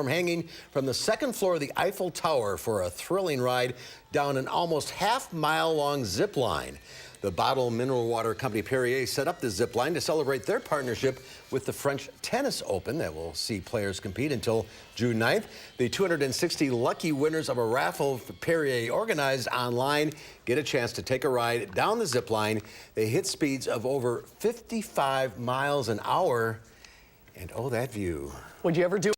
hanging from the second floor of the Eiffel Tower for a thrilling ride down an almost half-mile-long zip line. The bottled mineral water company Perrier set up the zip line to celebrate their partnership with the French Tennis Open that will see players compete until June 9th. The 260 lucky winners of a raffle Perrier organized online get a chance to take a ride down the zip line. They hit speeds of over 55 miles an hour. And oh, that view. Would you ever do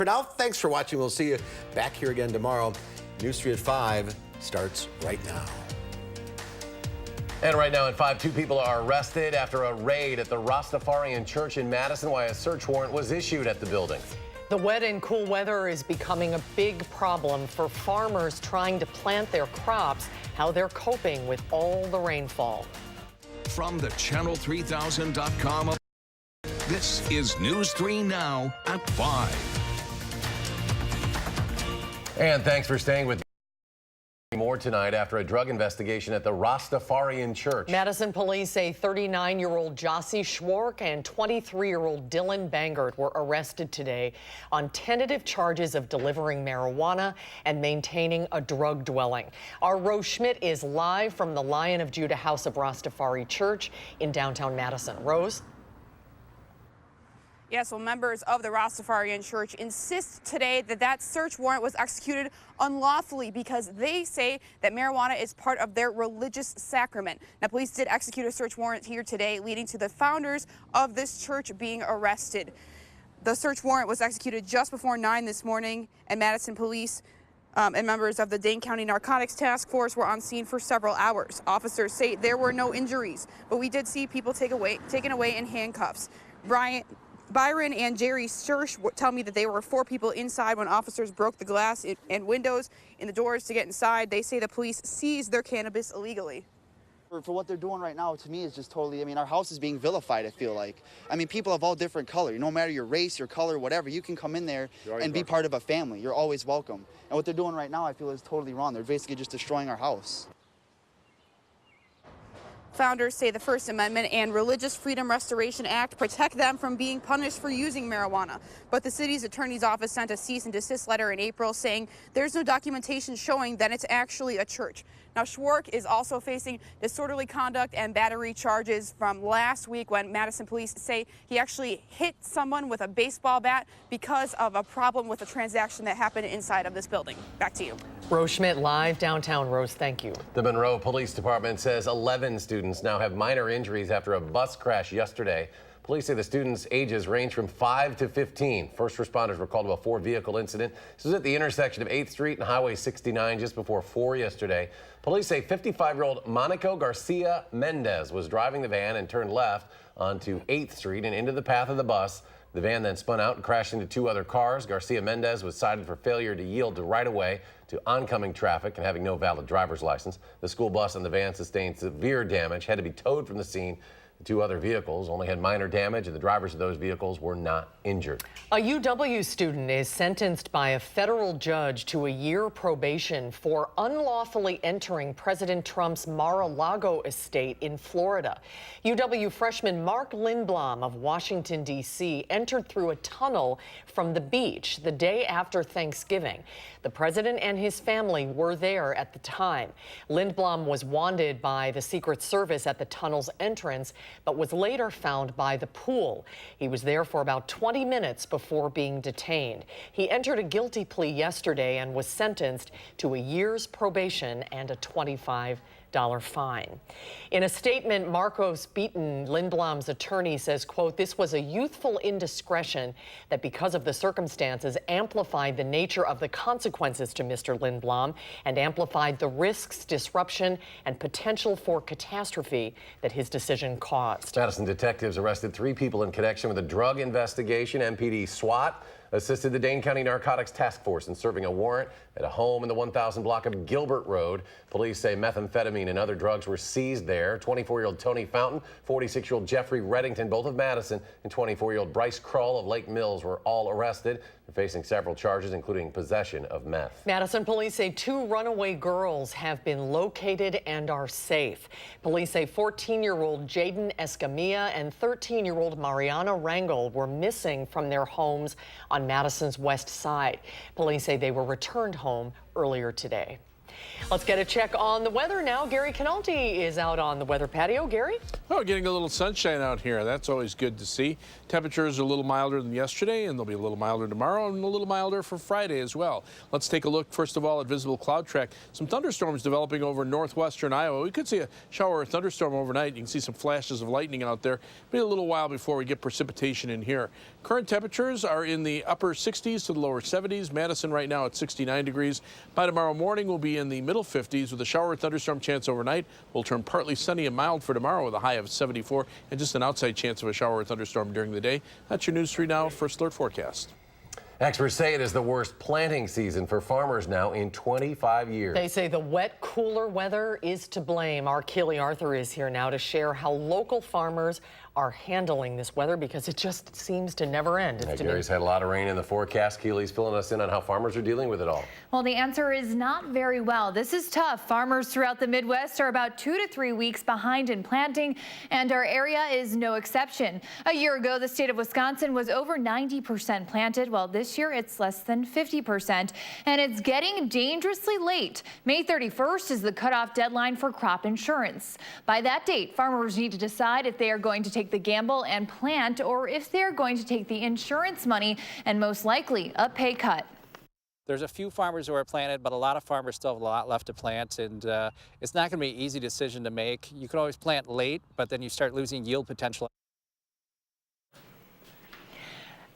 For now, thanks for watching. We'll see you back here again tomorrow. News 3 at 5 starts right now. And right now at 5, 2 people are arrested after a raid at the Rastafarian Church in Madison, while a search warrant was issued at the building. The wet and cool weather is becoming a big problem for farmers trying to plant their crops, how they're coping with all the rainfall. From the Channel3000.com, this is News 3 Now at 5. And thanks for staying with me. More tonight after a drug investigation at the Rastafarian Church. Madison police say 39-year-old Jossie Schwark and 23-year-old Dylan Bangert were arrested today on tentative charges of delivering marijuana and maintaining a drug dwelling. Our Rose Schmidt is live from the Lion of Judah House of Rastafari Church in downtown Madison. Rose? Yes, well, members of the Rastafarian Church insist today that that search warrant was executed unlawfully because they say that marijuana is part of their religious sacrament. Now, police did execute a search warrant here today, leading to the founders of this church being arrested. The search warrant was executed just before 9 this morning, and Madison police and members of the Dane County Narcotics Task Force were on scene for several hours. Officers say there were no injuries, but we did see people taken away in handcuffs. Byron and Jerry Stursch tell me that they were 4 people inside when officers broke the glass and windows in the doors to get inside. They say the police seized their cannabis illegally. For what they're doing right now, to me, is just totally, I mean, our house is being vilified, I feel like. I mean, people of all different color, no matter your race, your color, whatever, you can come in there and be part of a family. You're always welcome. And what they're doing right now, I feel, is totally wrong. They're basically just destroying our house. Founders say the First Amendment and Religious Freedom Restoration Act protect them from being punished for using marijuana. But the city's attorney's office sent a cease and desist letter in April saying there's no documentation showing that it's actually a church. Now, Schwark is also facing disorderly conduct and battery charges from last week when Madison police say he actually hit someone with a baseball bat because of a problem with a transaction that happened inside of this building. Back to you. Rose Schmidt live downtown. Rose, thank you. The Monroe Police Department says 11 students now have minor injuries after a bus crash yesterday. Police say the students' ages range from 5 to 15. First responders were called to a 4-vehicle incident. This was at the intersection of 8th Street and Highway 69 just before 4 yesterday. Police say 55-year-old Monaco Garcia Mendez was driving the van and turned left onto 8th Street and into the path of the bus. The van then spun out and crashed into 2 other cars. Garcia Mendez was cited for failure to yield the right-of-way to oncoming traffic and having no valid driver's license. The school bus and the van sustained severe damage, had to be towed from the scene. The 2 other vehicles only had minor damage, and the drivers of those vehicles were not injured. A UW student is sentenced by a federal judge to a year probation for unlawfully entering President Trump's Mar-a-Lago estate in Florida. UW freshman Mark Lindblom of Washington, D.C. entered through a tunnel from the beach the day after Thanksgiving. The president and his family were there at the time. Lindblom was wanted by the Secret Service at the tunnel's entrance, but was later found by the pool. He was there for about 20 minutes before being detained. He entered a guilty plea yesterday and was sentenced to a year's probation and a $25 fine. In a statement, Marcos Beaton, Lindblom's attorney, says, quote, "This was a youthful indiscretion that because of the circumstances amplified the nature of the consequences to Mr. Lindblom and amplified the risks, disruption, and potential for catastrophe that his decision caused." Madison detectives arrested 3 people in connection with a drug investigation. MPD SWAT assisted the Dane County Narcotics Task Force in serving a warrant at a home in the 1000 block of Gilbert Road. Police say methamphetamine and other drugs were seized there. 24-year-old Tony Fountain, 46-year-old Jeffrey Reddington, both of Madison, and 24-year-old Bryce Krull of Lake Mills were all arrested. They're facing several charges, including possession of meth. Madison police say 2 runaway girls have been located and are safe. Police say 14-year-old Jaden Escamilla and 13-year-old Mariana Rangel were missing from their homes on Madison's west side. Police say they were returned home earlier today. Let's get a check on the weather now. Gary Canaldi is out on the weather patio. Gary? Oh, getting a little sunshine out here. That's always good to see. Temperatures are a little milder than yesterday, and they'll be a little milder tomorrow and a little milder for Friday as well. Let's take a look, first of all, at visible cloud track. Some thunderstorms developing over northwestern Iowa. We could see a shower or thunderstorm overnight. You can see some flashes of lightning out there. Be a little while before we get precipitation in here. Current temperatures are in the upper 60s to the lower 70s. Madison right now at 69 degrees. By tomorrow morning, we'll be in the middle 50s with a shower or thunderstorm chance overnight. We'll turn partly sunny and mild for tomorrow with a high of 74 and just an outside chance of a shower or thunderstorm during the day. That's your News 3 Now First Alert forecast. Experts say it is the worst planting season for farmers now in 25 years. They say the wet, cooler weather is to blame. Our Keely Arthur is here now to share how local farmers are handling this weather because it just seems to never end. Gary's had a lot of rain in the forecast. Keely's filling us in on how farmers are dealing with it all. Well, the answer is not very well. This is tough. Farmers throughout the Midwest are about 2 to 3 weeks behind in planting, and our area is no exception. A year ago, the state of Wisconsin was over 90% planted, while this year it's less than 50%, and it's getting dangerously late. May 31st is the cutoff deadline for crop insurance. By that date, farmers need to decide if they are going to take the gamble and plant or if they're going to take the insurance money and most likely a pay cut. There's a few farmers who are planted, but a lot of farmers still have a lot left to plant, and it's not going to be an easy decision to make. You can always plant late, but then you start losing yield potential.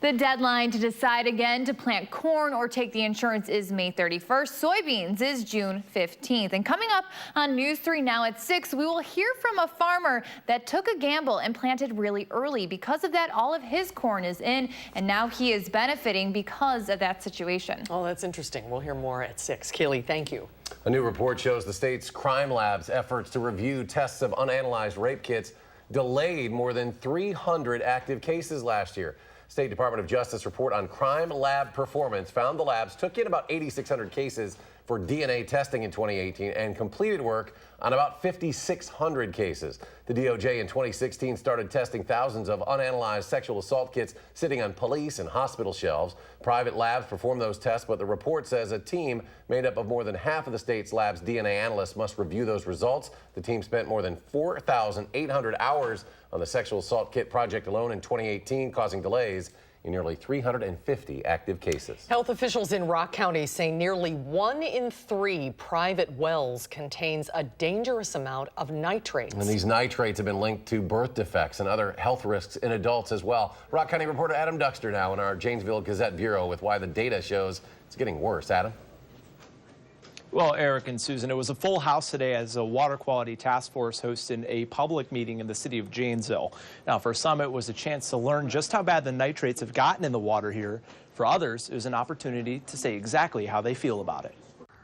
The deadline to decide again to plant corn or take the insurance is May 31st. Soybeans is June 15th. And coming up on News 3 Now at 6, we will hear from a farmer that took a gamble and planted really early. Because of that, all of his corn is in, and now he is benefiting because of that situation. Oh, that's interesting. We'll hear more at 6. Keely, thank you. A new report shows the state's crime lab's efforts to review tests of unanalyzed rape kits delayed more than 300 active cases last year. State Department of Justice report on crime lab performance found the labs took in about 8,600 cases for DNA testing in 2018 and completed work on about 5,600 cases. The DOJ in 2016 started testing thousands of unanalyzed sexual assault kits sitting on police and hospital shelves. Private labs perform those tests, but the report says a team made up of more than half of the state's lab's DNA analysts must review those results. The team spent more than 4,800 hours on the sexual assault kit project alone in 2018, causing delays in nearly 350 active cases. Health officials in Rock County say nearly 1 in 3 private wells contains a dangerous amount of nitrates. And these nitrates have been linked to birth defects and other health risks in adults as well. Rock County reporter Adam Duxter now in our Janesville Gazette Bureau with why the data shows it's getting worse. Adam? Well, Eric and Susan, it was a full house today as a water quality task force hosted a public meeting in the city of Janesville. Now, for some, it was a chance to learn just how bad the nitrates have gotten in the water here. For others, it was an opportunity to say exactly how they feel about it.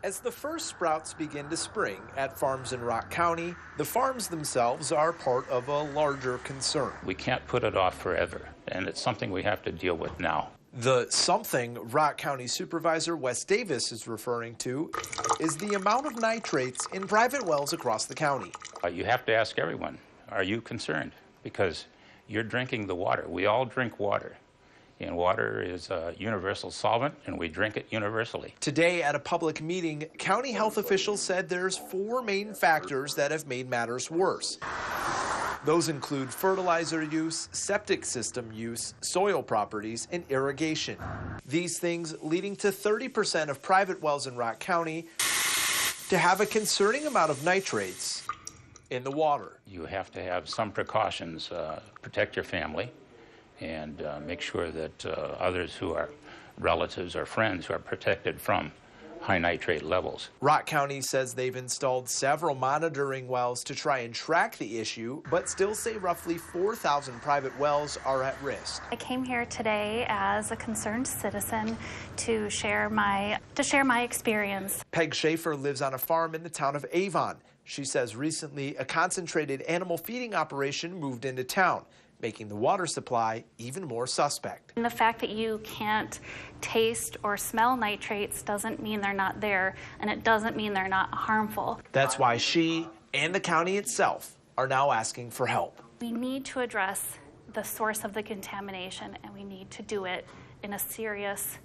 As the first sprouts begin to spring at farms in Rock County, the farms themselves are part of a larger concern. We can't put it off forever, and it's something we have to deal with now. The something Rock County Supervisor Wes Davis is referring to is the amount of nitrates in private wells across the county. You have to ask everyone, are you concerned? Because you're drinking the water. We all drink water. And water is a universal solvent, and we drink it universally. Today at a public meeting, county health officials said there's 4 main factors that have made matters worse. Those include fertilizer use, septic system use, soil properties, and irrigation. These things leading to 30% of private wells in Rock County to have a concerning amount of nitrates in the water. You have to have some precautions, protect your family, and make sure that others who are relatives or friends who are protected from high nitrate levels. Rock County says they've installed several monitoring wells to try and track the issue, but still say roughly 4,000 private wells are at risk. I came here today as a concerned citizen to share my experience. Peg Schaefer lives on a farm in the town of Avon. She says recently a concentrated animal feeding operation moved into town, making the water supply even more suspect. And the fact that you can't taste or smell nitrates doesn't mean they're not there, and it doesn't mean they're not harmful. That's why she and the county itself are now asking for help. We need to address the source of the contamination, and we need to do it in a serious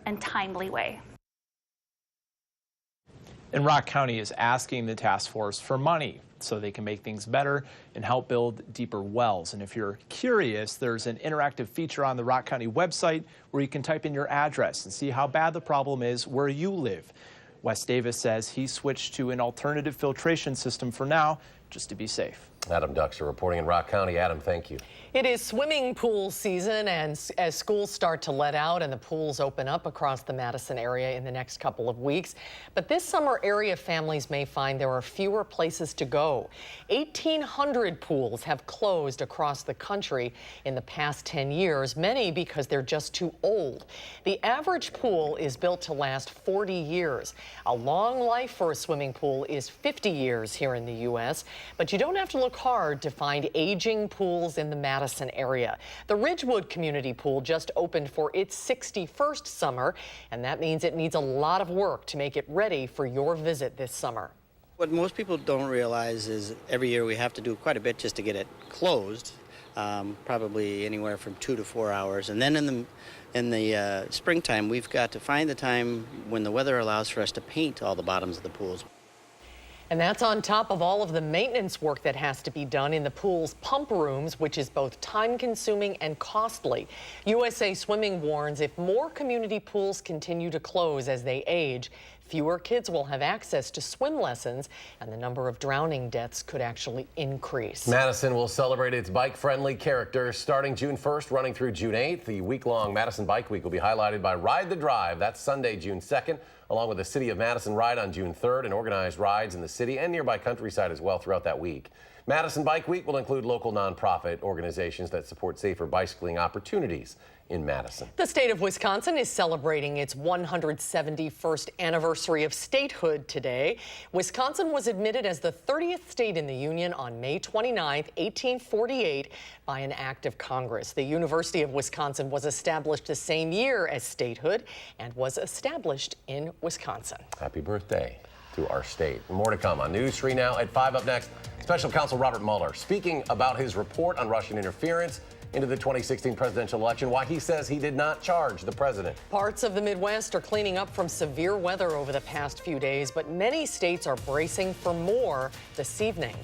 and timely way. And Rock County is asking the task force for money so they can make things better and help build deeper wells. And if you're curious, there's an interactive feature on the Rock County website where you can type in your address and see how bad the problem is where you live. Wes Davis says he switched to an alternative filtration system for now, just to be safe. Adam Duxer reporting in Rock County. Adam, thank you. It is swimming pool season, and as schools start to let out and the pools open up across the Madison area in the next couple of weeks. But this summer, area families may find there are fewer places to go. 1,800 pools have closed across the country in the past 10 years, many because they're just too old. The average pool is built to last 40 years. A long life for a swimming pool is 50 years here in the U.S., but you don't have to look hard to find aging pools in the Madison area. The Ridgewood Community Pool just opened for its 61st summer, and that means it needs a lot of work to make it ready for your visit this summer. What most people don't realize is every year we have to do quite a bit just to get it closed, probably anywhere from 2 to 4 hours. And then in the springtime, we've got to find the time when the weather allows for us to paint all the bottoms of the pools. And that's on top of all of the maintenance work that has to be done in the pool's pump rooms, which is both time-consuming and costly. USA Swimming warns if more community pools continue to close as they age, fewer kids will have access to swim lessons, and the number of drowning deaths could actually increase. Madison will celebrate its bike-friendly character starting June 1st, running through June 8th. The week-long Madison Bike Week will be highlighted by Ride the Drive. That's Sunday, June 2nd, along with the City of Madison Ride on June 3rd, and organized rides in the city and nearby countryside as well throughout that week. Madison Bike Week will include local nonprofit organizations that support safer bicycling opportunities in Madison. The state of Wisconsin is celebrating its 171st anniversary of statehood today. Wisconsin was admitted as the 30th state in the Union on May 29, 1848, by an act of Congress. The University of Wisconsin was established the same year as statehood and was established in Wisconsin. Happy birthday to our state. More to come on News 3 Now at 5. Up next, Special Counsel Robert Mueller speaking about his report on Russian interference into the 2016 presidential election, why he says he did not charge the president. Parts of the Midwest are cleaning up from severe weather over the past few days, but many states are bracing for more this evening.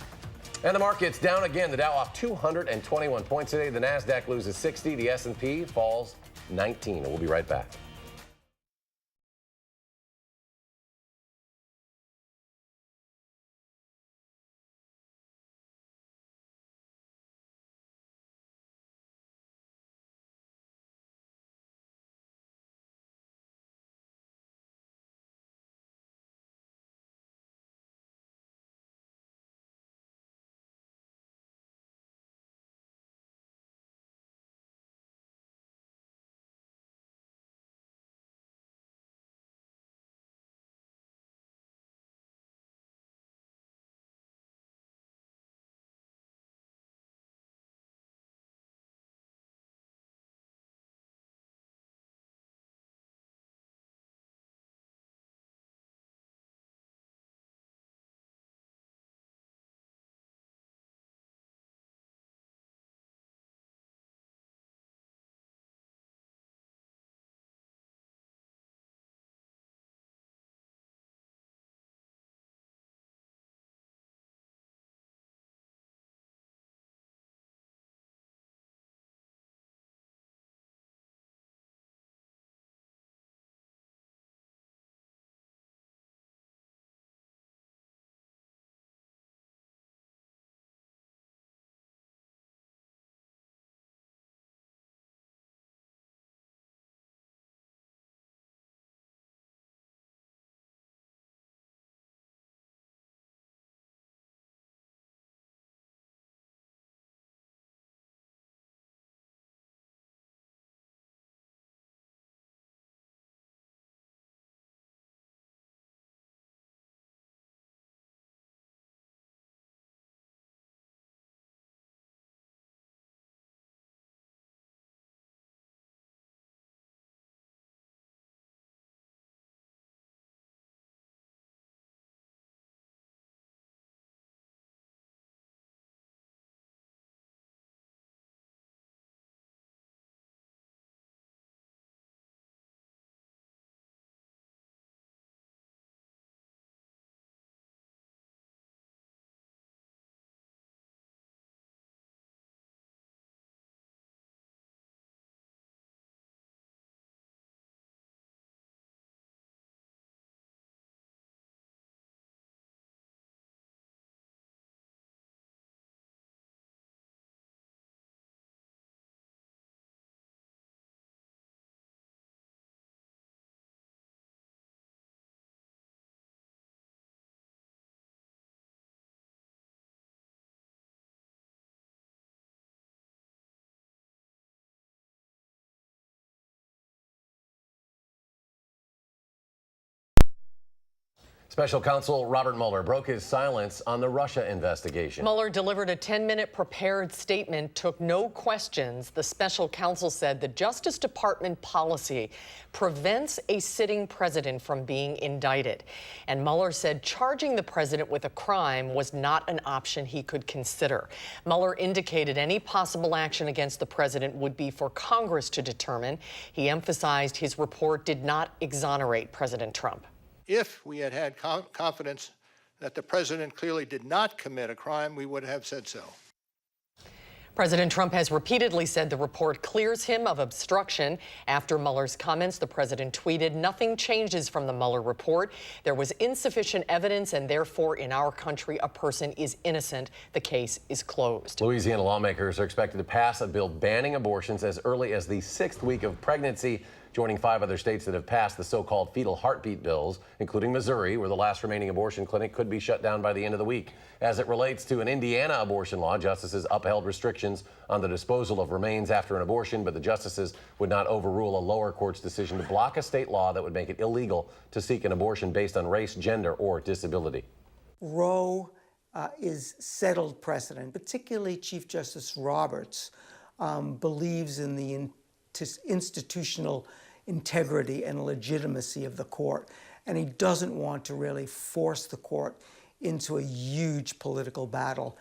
And the market's down again. The Dow off 221 points today. The NASDAQ loses 60. The S&P falls 19. And we'll be right back. Special counsel Robert Mueller broke his silence on the Russia investigation. Mueller delivered a 10-minute prepared statement, took no questions. The special counsel said the Justice Department policy prevents a sitting president from being indicted. And Mueller said charging the president with a crime was not an option he could consider. Mueller indicated any possible action against the president would be for Congress to determine. He emphasized his report did not exonerate President Trump. If we had had confidence that the president clearly did not commit a crime, we would have said so. President Trump has repeatedly said the report clears him of obstruction. After Mueller's comments, the president tweeted, "Nothing changes from the Mueller report. There was insufficient evidence, and therefore, in our country, a person is innocent. The case is closed." Louisiana lawmakers are expected to pass a bill banning abortions as early as the 6th week of pregnancy, joining 5 other states that have passed the so-called fetal heartbeat bills, including Missouri, where the last remaining abortion clinic could be shut down by the end of the week. As it relates to an Indiana abortion law, justices upheld restrictions on the disposal of remains after an abortion, but the justices would not overrule a lower court's decision to block a state law that would make it illegal to seek an abortion based on race, gender, or disability. Roe is settled precedent. Particularly Chief Justice Roberts believes in the institutional integrity and legitimacy of the court, and he doesn't want to really force the court into a huge political battle.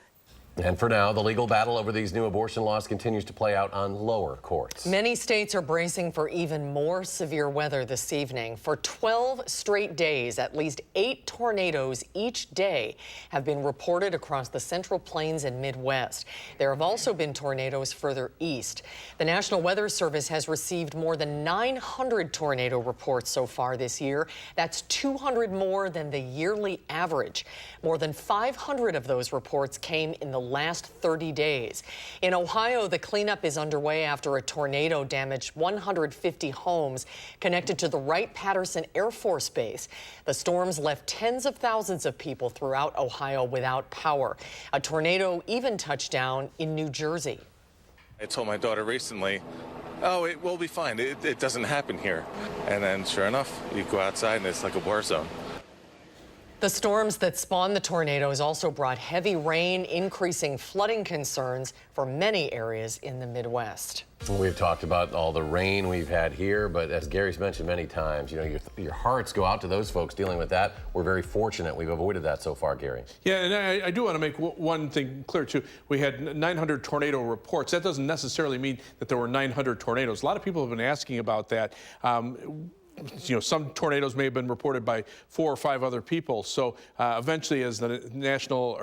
And for now, the legal battle over these new abortion laws continues to play out on lower courts. Many states are bracing for even more severe weather this evening. For 12 straight days, at least 8 tornadoes each day have been reported across the Central Plains and Midwest. There have also been tornadoes further east. The National Weather Service has received more than 900 tornado reports so far this year. That's 200 more than the yearly average. More than 500 of those reports came in the last 30 days. In Ohio, the cleanup is underway after a tornado damaged 150 homes connected to the Wright-Patterson Air Force Base. The storms left tens of thousands of people throughout Ohio without power. A tornado even touched down in New Jersey. I told my daughter recently, oh, it will be fine. It doesn't happen here. And then sure enough, you go outside and it's like a war zone. The storms that spawned the tornadoes also brought heavy rain, increasing flooding concerns for many areas in the Midwest. We've talked about all the rain we've had here, but as Gary's mentioned many times, you know, your hearts go out to those folks dealing with that. We're very fortunate we've avoided that so far, Gary. Yeah, and I do want to make one thing clear, too. We had 900 tornado reports. That doesn't necessarily mean that there were 900 tornadoes. A lot of people have been asking about that. You know, some tornadoes may have been reported by 4 or 5 other people. So eventually, as the National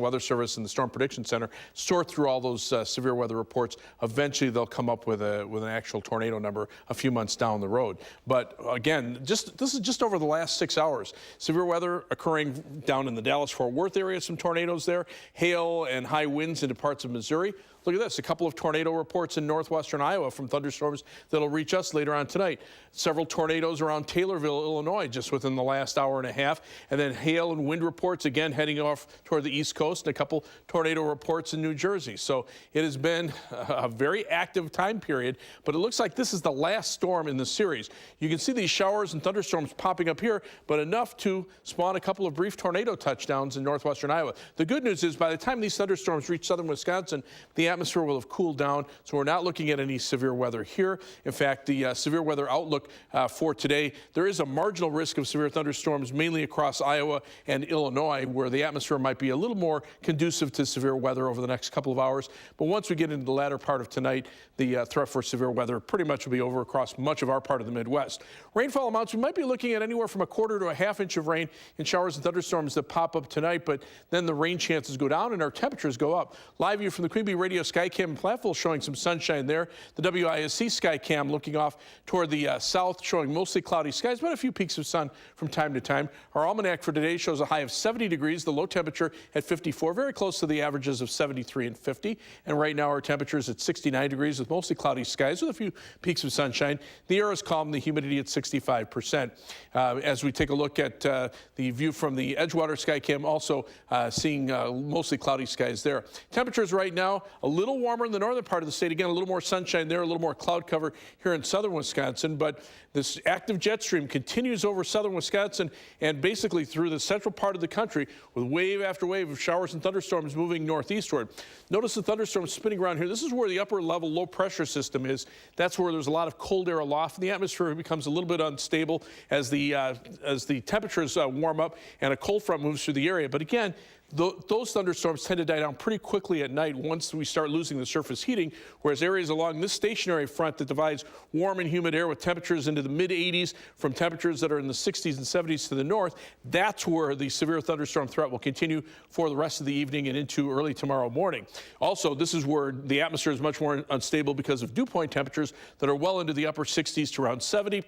Weather Service and the Storm Prediction Center sort through all those severe weather reports, eventually they'll come up with an actual tornado number a few months down the road. But again, this is just over the last 6 hours. Severe weather occurring down in the Dallas-Fort Worth area, some tornadoes there, hail and high winds into parts of Missouri. Look at this, a couple of tornado reports in northwestern Iowa from thunderstorms that'll reach us later on tonight. Several tornadoes around Taylorville, Illinois, just within the last hour and a half. And then hail and wind reports, again, heading off toward the East Coast, and a couple tornado reports in New Jersey. So it has been a very active time period, but it looks like this is the last storm in the series. You can see these showers and thunderstorms popping up here, but enough to spawn a couple of brief tornado touchdowns in northwestern Iowa. The good news is by the time these thunderstorms reach southern Wisconsin, the atmosphere will have cooled down, so we're not looking at any severe weather here. In fact, the severe weather outlook for today, there is a marginal risk of severe thunderstorms mainly across Iowa and Illinois, where the atmosphere might be a little more conducive to severe weather over the next couple of hours. But once we get into the latter part of tonight, the threat for severe weather pretty much will be over across much of our part of the Midwest. Rainfall amounts, we might be looking at anywhere from a quarter to a half inch of rain in showers and thunderstorms that pop up tonight, but then the rain chances go down and our temperatures go up. Live view from the Queen Bee Radio Skycam in Platteville showing some sunshine there. The WISC Skycam looking off toward the south, showing mostly cloudy skies, but a few peaks of sun from time to time. Our almanac for today shows a high of 70 degrees, the low temperature at 54, very close to the averages of 73 and 50. And right now our temperature is at 69 degrees with mostly cloudy skies with a few peaks of sunshine. The air is calm, the humidity at 65%. As we take a look at the view from the Edgewater Skycam, also seeing mostly cloudy skies there. Temperatures right now a little warmer in the northern part of the state. Again, a little more sunshine there, a little more cloud cover here in southern Wisconsin. But This active jet stream continues over southern Wisconsin and basically through the central part of the country with wave after wave of showers and thunderstorms moving northeastward. Notice the thunderstorms spinning around here. This is where the upper level low pressure system is. That's where there's a lot of cold air aloft in the atmosphere. It becomes a little bit unstable as the temperatures warm up and a cold front moves through the area. But again, those thunderstorms tend to die down pretty quickly at night once we start losing the surface heating, whereas areas along this stationary front that divides warm and humid air with temperatures into the mid-80s from temperatures that are in the 60s and 70s to the north, that's where the severe thunderstorm threat will continue for the rest of the evening and into early tomorrow morning. Also, this is where the atmosphere is much more unstable because of dew point temperatures that are well into the upper 60s to around 70.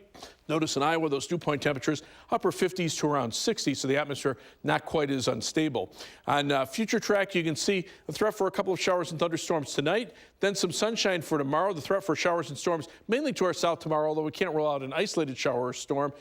Notice in Iowa, those dew point temperatures, upper 50s to around 60, so the atmosphere not quite as unstable. On future track, you can see the threat for a couple of showers and thunderstorms tonight, then some sunshine for tomorrow. The threat for showers and storms mainly to our south tomorrow, although we can't rule out an isolated shower or storm.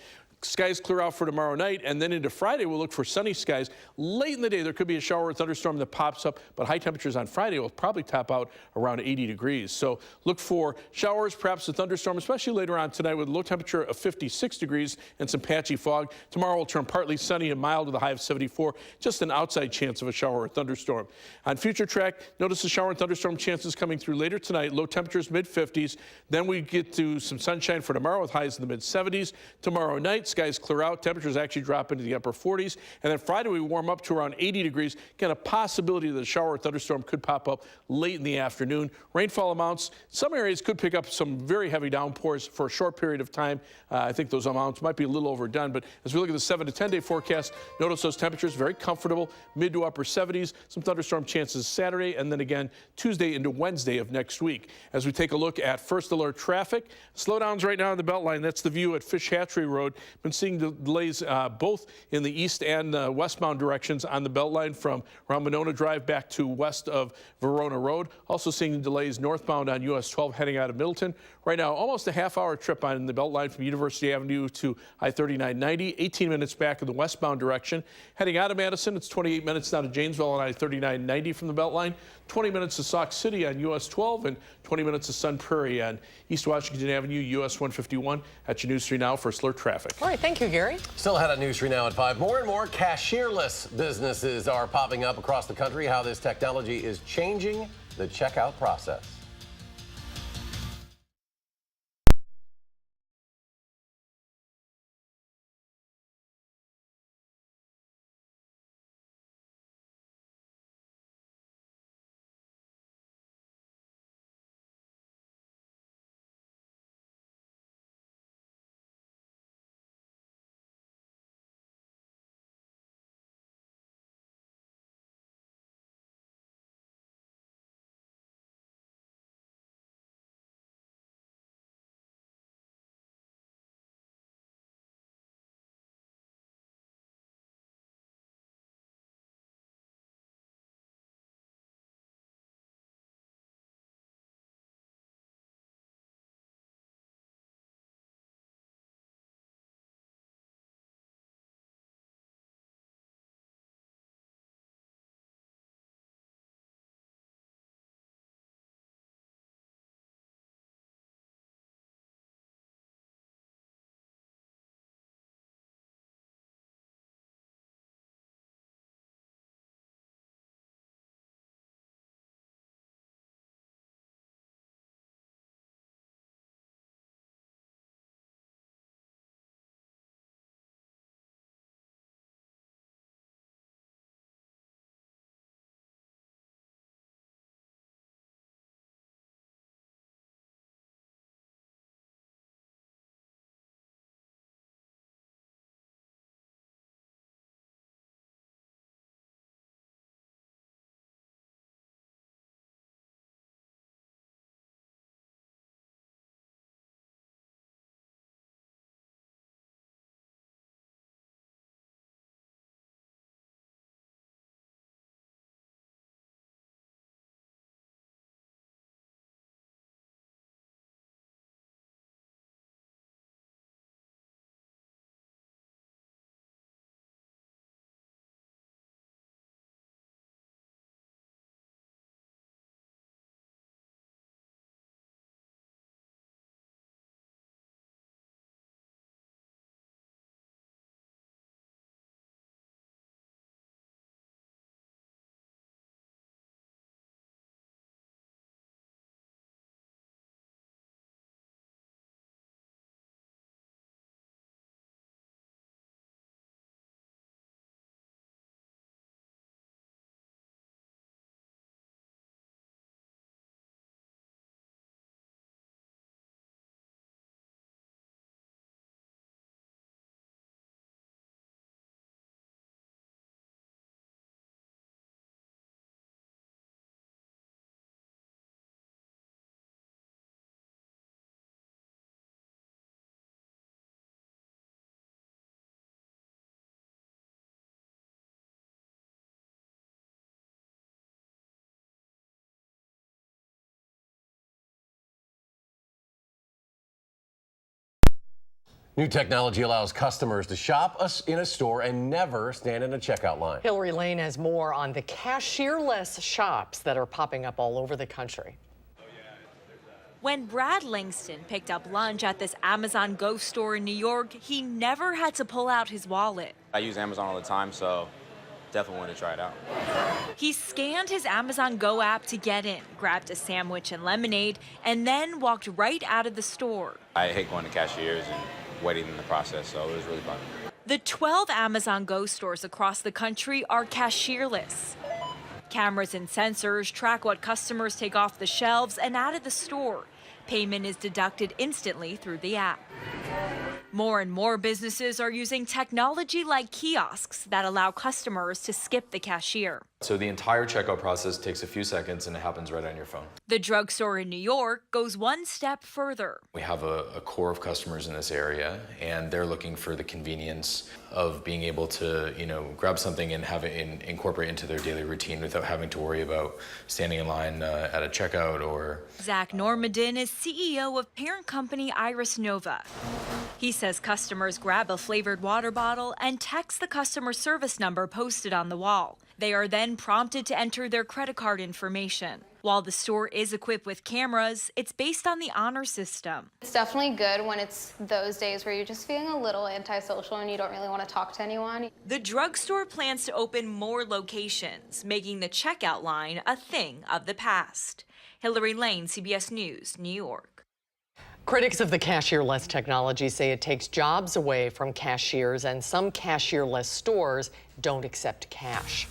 Skies clear out for tomorrow night, and then into Friday, we'll look for sunny skies. Late in the day, there could be a shower or thunderstorm that pops up, but high temperatures on Friday will probably top out around 80 degrees. So look for showers, perhaps a thunderstorm, especially later on tonight with a low temperature of 56 degrees and some patchy fog. Tomorrow will turn partly sunny and mild with a high of 74. Just an outside chance of a shower or thunderstorm. On future track, notice the shower and thunderstorm chances coming through later tonight. Low temperatures mid-50s. Then we get to some sunshine for tomorrow with highs in the mid-70s. Tomorrow night, skies clear out. Temperatures actually drop into the upper 40s. And then Friday, we warm up to around 80 degrees. Again, a possibility that a shower or thunderstorm could pop up late in the afternoon. Rainfall amounts, some areas could pick up some very heavy downpours for a short period of time. I think those amounts might be a little overdone. But as we look at the 7 to 10 day forecast, notice those temperatures very comfortable, mid to upper 70s. Some thunderstorm chances Saturday, and then again Tuesday into Wednesday of next week. As we take a look at first alert traffic, slowdowns right now on the Beltline. That's the view at Fish Hatchery Road. Been seeing delays both in the east and westbound directions on the Beltline from around Monona Drive back to west of Verona Road. Also seeing delays northbound on US 12 heading out of Middleton. Right now, almost a half-hour trip on the Beltline from University Avenue to I-3990, 18 minutes back in the westbound direction. Heading out of Madison, it's 28 minutes now to Janesville on I-3990 from the Beltline, 20 minutes to Sauk City on US 12, and 20 minutes to Sun Prairie on East Washington Avenue, US 151. At your News 3 Now for alert traffic. All right, thank you, Gary. Still ahead on News 3 Now at 5. More and more cashierless businesses are popping up across the country. How this technology is changing the checkout process. New technology allows customers to shop in a store and never stand in a checkout line. Hillary Lane has more on the cashierless shops that are popping up all over the country. When Brad Langston picked up lunch at this Amazon Go store in New York, he never had to pull out his wallet. I use Amazon all the time, so definitely want to try it out. He scanned his Amazon Go app to get in, grabbed a sandwich and lemonade, and then walked right out of the store. I hate going to cashiers and waiting in the process, so it was really fun. The 12 Amazon Go stores across the country are cashierless. Cameras and sensors track what customers take off the shelves and out of the store. Payment is deducted instantly through the app. More and more businesses are using technology like kiosks that allow customers to skip the cashier. So the entire checkout process takes a few seconds and it happens right on your phone. The drugstore in New York goes one step further. We have a core of customers in this area, and they're looking for the convenience of being able to, grab something and have it incorporate into their daily routine without having to worry about standing in line at a checkout or... Zach Normandy is CEO of parent company Iris Nova. He says customers grab a flavored water bottle and text the customer service number posted on the wall. They are then prompted to enter their credit card information. While the store is equipped with cameras, it's based on the honor system. It's definitely good when it's those days where you're just feeling a little antisocial and you don't really want to talk to anyone. The drugstore plans to open more locations, making the checkout line a thing of the past. Hillary Lane, CBS News, New York. Critics of the cashierless technology say it takes jobs away from cashiers, and some cashierless stores don't accept cash.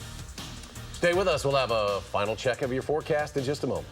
Stay with us. We'll have a final check of your forecast in just a moment.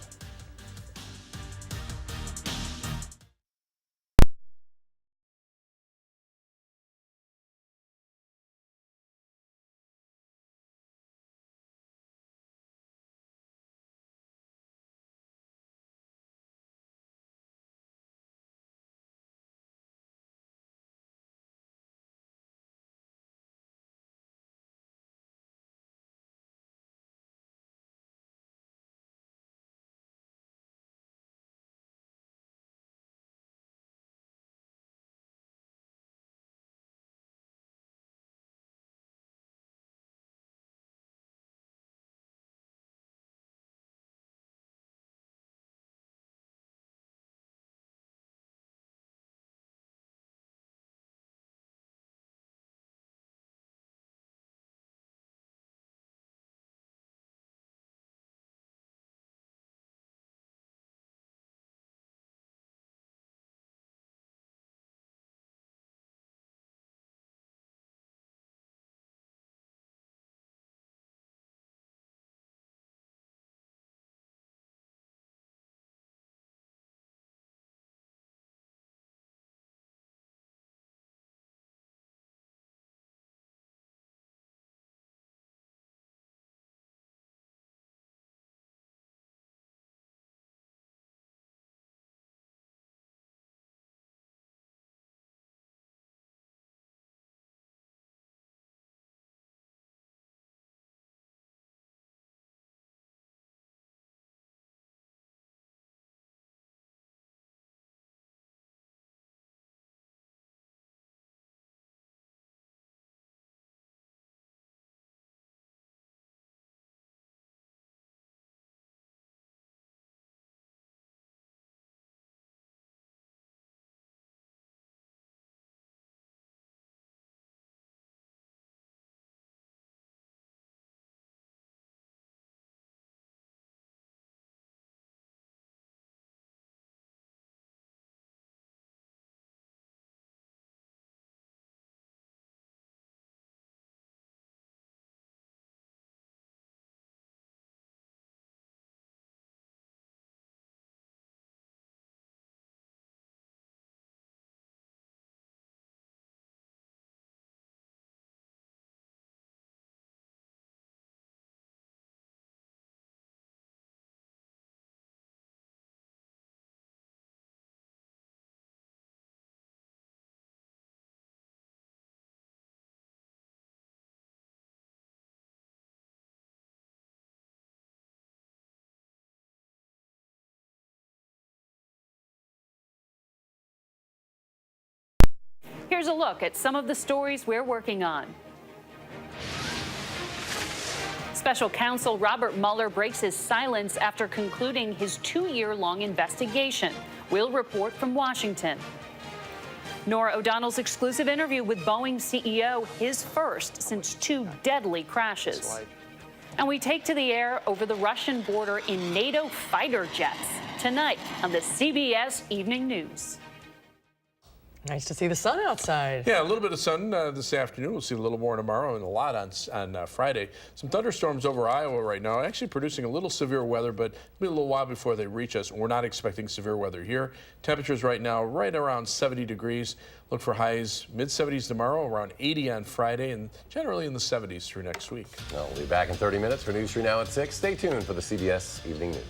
Here's a look at some of the stories we're working on. Special counsel Robert Mueller breaks his silence after concluding his 2-year-long investigation. We'll report from Washington. Norah O'Donnell's exclusive interview with Boeing CEO, his first since 2 deadly crashes. And we take to the air over the Russian border in NATO fighter jets tonight on the CBS Evening News. Nice to see the sun outside. Yeah, a little bit of sun this afternoon. We'll see a little more tomorrow and a lot on Friday. Some thunderstorms over Iowa right now, actually producing a little severe weather, but it'll be a little while before they reach us. We're not expecting severe weather here. Temperatures right now right around 70 degrees. Look for highs mid-70s tomorrow, around 80 on Friday, and generally in the 70s through next week. We'll be back in 30 minutes for News 3 Now at 6. Stay tuned for the CBS Evening News.